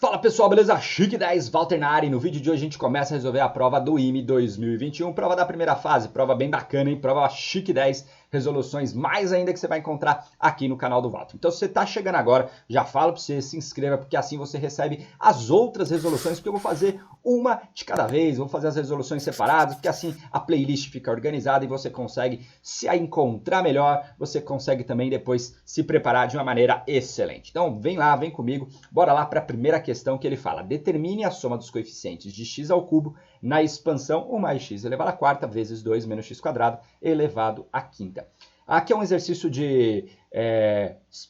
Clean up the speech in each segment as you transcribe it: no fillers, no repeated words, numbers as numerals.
Fala pessoal, beleza? Chique 10, Walter na área, e no vídeo de hoje a gente começa a resolver a prova do IME 2021, prova da primeira fase, prova bem bacana, hein? Prova Chique 10, resoluções mais ainda que você vai encontrar aqui no canal do Walter. Então se você tá chegando agora, já falo para você, se inscreva, porque assim você recebe as outras resoluções, porque eu vou fazer uma de cada vez, vou fazer as resoluções separadas, porque assim a playlist fica organizada e você consegue se encontrar melhor, você consegue também depois se preparar de uma maneira excelente. Então vem lá, vem comigo, bora lá para a primeira questão que ele fala. Determine a soma dos coeficientes de x ao cubo na expansão 1 mais x elevado à quarta vezes 2 menos x quadrado elevado à quinta. Aqui é um exercício de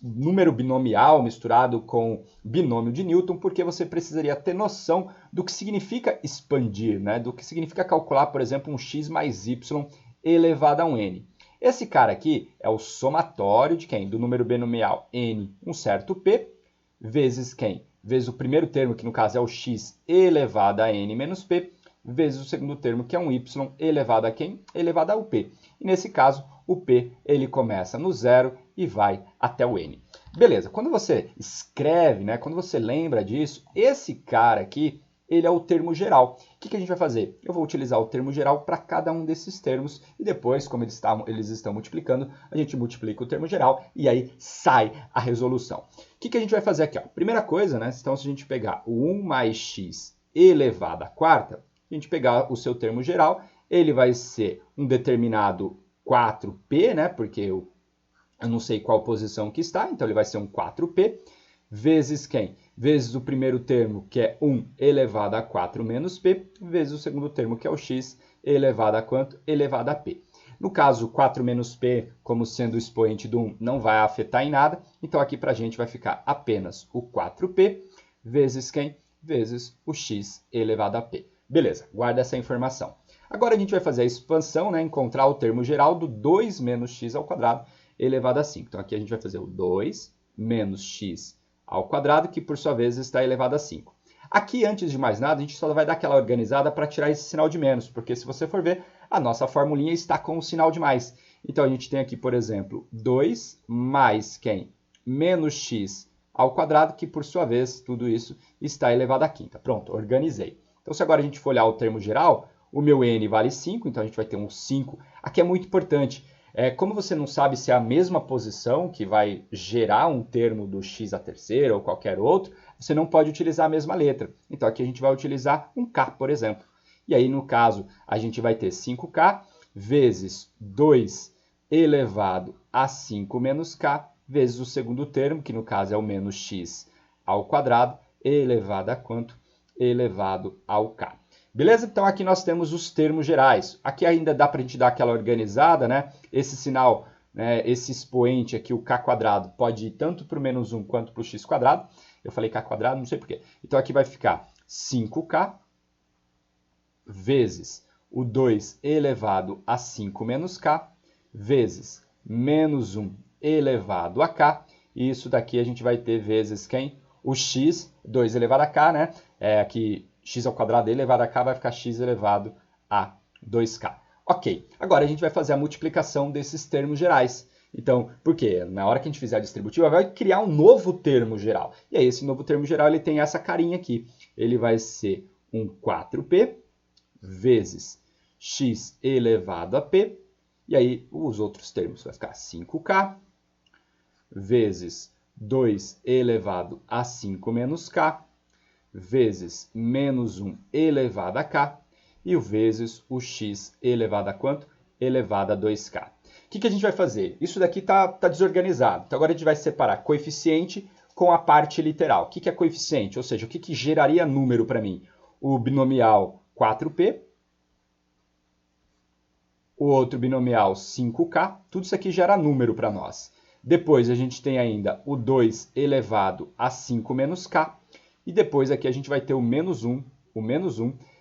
número binomial misturado com binômio de Newton, porque você precisaria ter noção do que significa expandir, né? Do que significa calcular, por exemplo, um x mais y elevado a um n. Esse cara aqui é o somatório de quem? Do número binomial n, um certo p, vezes quem? Vezes o primeiro termo, que no caso é o x elevado a n menos p, vezes o segundo termo, que é um y elevado a quem? Elevado ao p. E nesse caso, o p ele começa no zero e vai até o n. Beleza, quando você escreve, né, quando você lembra disso, esse cara aqui, ele é o termo geral. O que a gente vai fazer? Eu vou utilizar o termo geral para cada um desses termos e depois, como eles estão multiplicando, a gente multiplica o termo geral e aí sai a resolução. O que a gente vai fazer aqui? Ó? Primeira coisa, né? Então, se a gente pegar o 1 mais x elevado à quarta, a gente pegar o seu termo geral, ele vai ser um determinado 4p, né? Porque eu não sei qual posição que está, então ele vai ser um 4p, vezes quem? Vezes o primeiro termo, que é 1 elevado a 4 menos p, vezes o segundo termo, que é o x elevado a quanto? Elevado a p. No caso, 4 menos p, como sendo o expoente do 1, não vai afetar em nada, então aqui para a gente vai ficar apenas o 4p, vezes quem? Vezes o x elevado a p. Beleza, guarda essa informação. Agora a gente vai fazer a expansão, né, encontrar o termo geral do 2 menos x ao quadrado elevado a 5. Então aqui a gente vai fazer o 2 menos x ao quadrado, que por sua vez está elevado a 5. Aqui, antes de mais nada, a gente só vai dar aquela organizada para tirar esse sinal de menos, porque se você for ver, a nossa formulinha está com o sinal de mais. Então a gente tem aqui, por exemplo, 2 mais quem? Menos x ao quadrado, que por sua vez, tudo isso está elevado à quinta. Pronto, organizei. Então se agora a gente for olhar o termo geral, o meu n vale 5, então a gente vai ter um 5. Aqui é muito importante. Como você não sabe se é a mesma posição que vai gerar um termo do x à terceira ou qualquer outro, você não pode utilizar a mesma letra. Então aqui a gente vai utilizar um k, por exemplo. E aí, no caso, a gente vai ter 5k vezes 2 elevado a 5 menos k, vezes o segundo termo, que no caso é o menos x ao quadrado, elevado a quanto? Elevado ao k. Beleza? Então aqui nós temos os termos gerais. Aqui ainda dá para a gente dar aquela organizada, né? Esse sinal, né, esse expoente aqui, o k quadrado, pode ir tanto para o menos 1 quanto para o x quadrado. Eu falei k quadrado, não sei porquê. Então aqui vai ficar 5k vezes o 2 elevado a 5 menos k, vezes menos 1 elevado a k. E isso daqui a gente vai ter vezes quem? O x, 2 elevado a k, né? Aqui x ao quadrado elevado a k vai ficar x elevado a 2k. Ok, agora a gente vai fazer a multiplicação desses termos gerais. Então, por quê? Na hora que a gente fizer a distributiva, vai criar um novo termo geral. E aí, esse novo termo geral ele tem essa carinha aqui. Ele vai ser um 4p vezes x elevado a p. E aí, os outros termos vai ficar 5k vezes 2 elevado a 5 menos k, vezes menos 1 elevado a k, e o vezes o x elevado a quanto? Elevado a 2k. O que a gente vai fazer? Isso daqui está desorganizado. Então agora a gente vai separar coeficiente com a parte literal. O que é coeficiente? Ou seja, o que geraria número para mim? O binomial 4p, o outro binomial 5k, tudo isso aqui gera número para nós. Depois a gente tem ainda o 2 elevado a 5 menos k, e depois aqui a gente vai ter o menos 1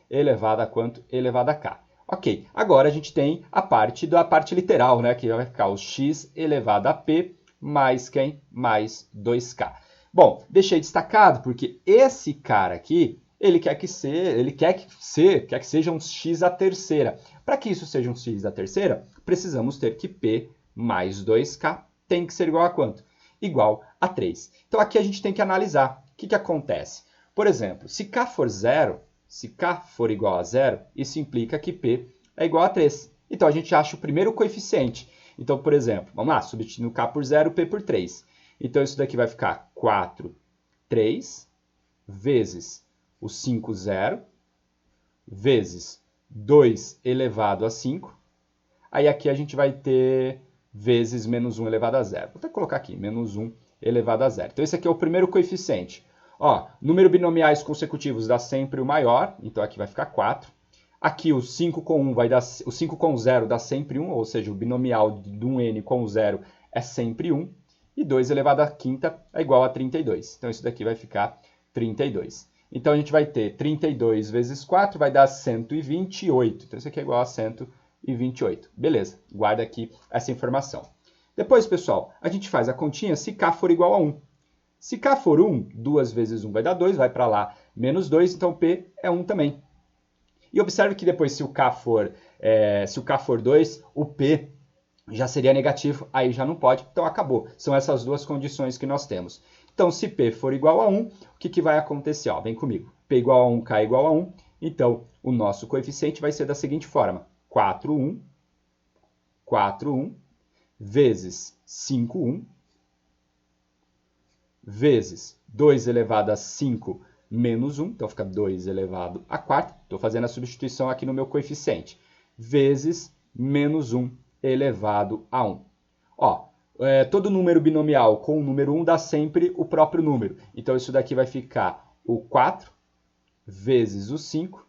elevado a quanto? Elevado a k. Ok, agora a gente tem a parte literal, né? Que vai ficar o x elevado a p mais quem? Mais 2k. Bom, deixei destacado porque esse cara aqui, ele quer que seja um x à terceira. Para que isso seja um x à terceira, precisamos ter que p mais 2k tem que ser igual a quanto? Igual a 3. Então aqui a gente tem que analisar. O que acontece? Por exemplo, se K for zero, se K for igual a zero, isso implica que P é igual a 3. Então, a gente acha o primeiro coeficiente. Então, por exemplo, vamos lá, substituindo K por zero, P por 3. Então, isso daqui vai ficar 4, 3, vezes o 5, 0, vezes 2 elevado a 5. Aí aqui a gente vai ter vezes menos 1 elevado a 0. Vou até colocar aqui, menos 1 elevado a 0. Então, esse aqui é o primeiro coeficiente. Ó, número binomiais consecutivos dá sempre o maior, então aqui vai ficar 4. Aqui o 5 com 1 vai dar, o 5 com 0 dá sempre 1, ou seja, o binomial de um n com 0 é sempre 1. E 2 elevado a quinta é igual a 32. Então, isso daqui vai ficar 32. Então, a gente vai ter 32 vezes 4 vai dar 128. Então, isso aqui é igual a 128. Beleza, guarda aqui essa informação. Depois, pessoal, a gente faz a continha se K for igual a 1. Se K for 1, 2 vezes 1 vai dar 2, vai para lá menos 2, então P é 1 também. E observe que depois, se o K for 2, o P já seria negativo, aí já não pode, então acabou. São essas duas condições que nós temos. Então, se P for igual a 1, o que vai acontecer? Ó, vem comigo. P igual a 1, K igual a 1. Então, o nosso coeficiente vai ser da seguinte forma. 4, 1, vezes 5, 1, vezes 2 elevado a 5 menos 1, então fica 2 elevado a quarta. Estou fazendo a substituição aqui no meu coeficiente. Vezes menos 1 elevado a 1. Ó, todo número binomial com o número 1 dá sempre o próprio número. Então, isso daqui vai ficar o 4 vezes o 5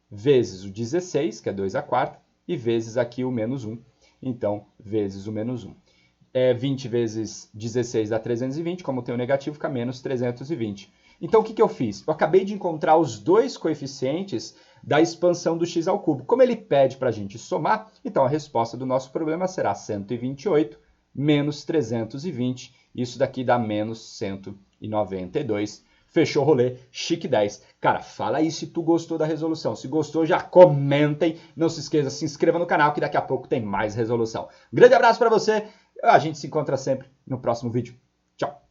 vezes o 16, que é 2 a quarta, e vezes aqui o menos 1. Então, vezes o menos 1. 20 vezes 16 dá 320, como tem o negativo, fica menos 320. Então, o que eu fiz? Eu acabei de encontrar os dois coeficientes da expansão do x ao cubo. Como ele pede para a gente somar, então a resposta do nosso problema será 128 menos 320. Isso daqui dá menos 192. Fechou o rolê, chique 10. Cara, fala aí se tu gostou da resolução. Se gostou, já comentem. Não se esqueça, se inscreva no canal que daqui a pouco tem mais resolução. Grande abraço para você. A gente se encontra sempre no próximo vídeo. Tchau.